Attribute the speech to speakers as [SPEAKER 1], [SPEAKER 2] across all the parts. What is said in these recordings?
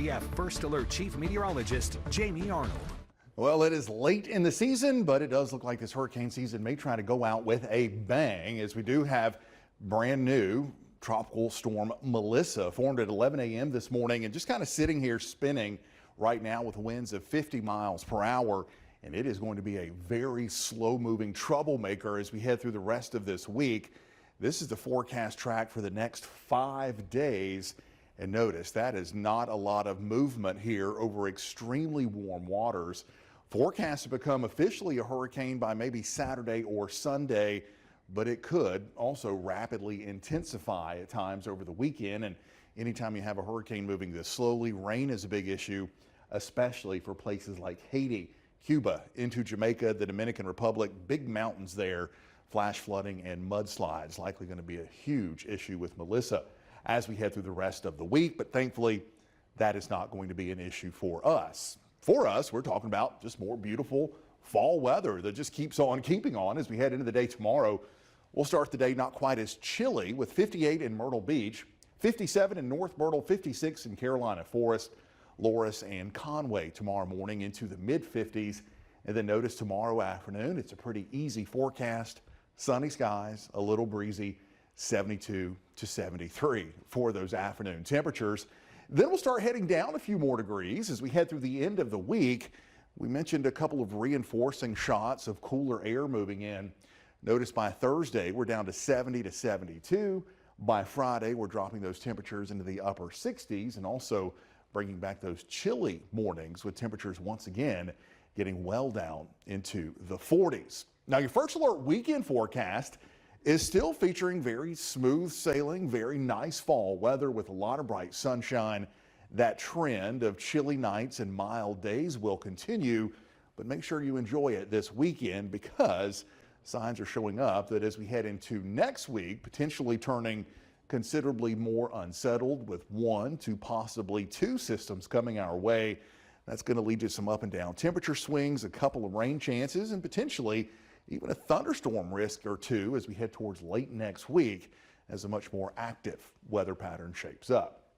[SPEAKER 1] WEF First Alert Chief Meteorologist Jamie Arnold.
[SPEAKER 2] Well, it is late in the season, but it does look like this hurricane season may try to go out with a bang, as we do have brand new tropical storm Melissa formed at 11 a.m. this morning and just kind of sitting here spinning right now with winds of 50 miles per hour. And it is going to be a very slow moving troublemaker as we head through the rest of this week. This is the forecast track for the next 5 days. And notice that is not a lot of movement here over extremely warm waters. Forecast to become officially a hurricane by maybe Saturday or Sunday, but it could also rapidly intensify at times over the weekend. And anytime you have a hurricane moving this slowly, rain is a big issue, especially for places like Haiti, Cuba, into Jamaica, the Dominican Republic, big mountains there, flash flooding and mudslides likely going to be a huge issue with Melissa as we head through the rest of the week. But thankfully, that is not going to be an issue for us. For us, we're talking about just more beautiful fall weather that just keeps on keeping on as we head into the day tomorrow. We'll start the day not quite as chilly with 58 in Myrtle Beach, 57 in North Myrtle, 56 in Carolina Forest, Loris and Conway tomorrow morning into the mid-50s. And then notice tomorrow afternoon, it's a pretty easy forecast. Sunny skies, a little breezy, 72 to 73 for those afternoon temperatures. Then we'll start heading down a few more degrees as we head through the end of the week. We mentioned a couple of reinforcing shots of cooler air moving in. Notice by Thursday, we're down to 70 to 72. By Friday, we're dropping those temperatures into the upper 60s and also bringing back those chilly mornings with temperatures once again getting well down into the 40s. Now, your First Alert weekend forecast is still featuring very smooth sailing, very nice fall weather with a lot of bright sunshine. That trend of chilly nights and mild days will continue, but make sure you enjoy it this weekend because signs are showing up that as we head into next week, potentially turning considerably more unsettled with 1 to possibly 2 systems coming our way. That's going to lead to some up and down temperature swings, a couple of rain chances, and potentially even a thunderstorm risk or 2 as we head towards late next week as a much more active weather pattern shapes up.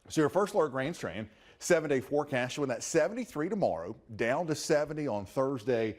[SPEAKER 2] So your First Alert Grand Strand 7-day forecast showing that 73 tomorrow, down to 70 on Thursday,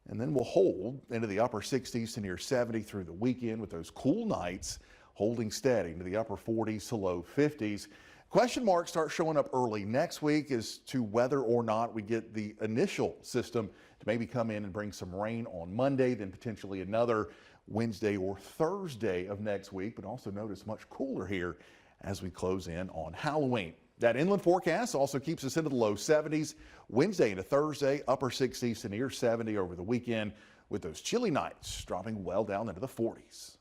[SPEAKER 2] and then we'll hold into the upper 60s to near 70 through the weekend with those cool nights holding steady into the upper 40s to low 50s. Question marks start showing up early next week as to whether or not we get the initial system to maybe come in and bring some rain on Monday, then potentially another Wednesday or Thursday of next week. But also notice much cooler here as we close in on Halloween. That inland forecast also keeps us into the low 70s. Wednesday into Thursday, upper 60s to near 70 over the weekend with those chilly nights dropping well down into the 40s.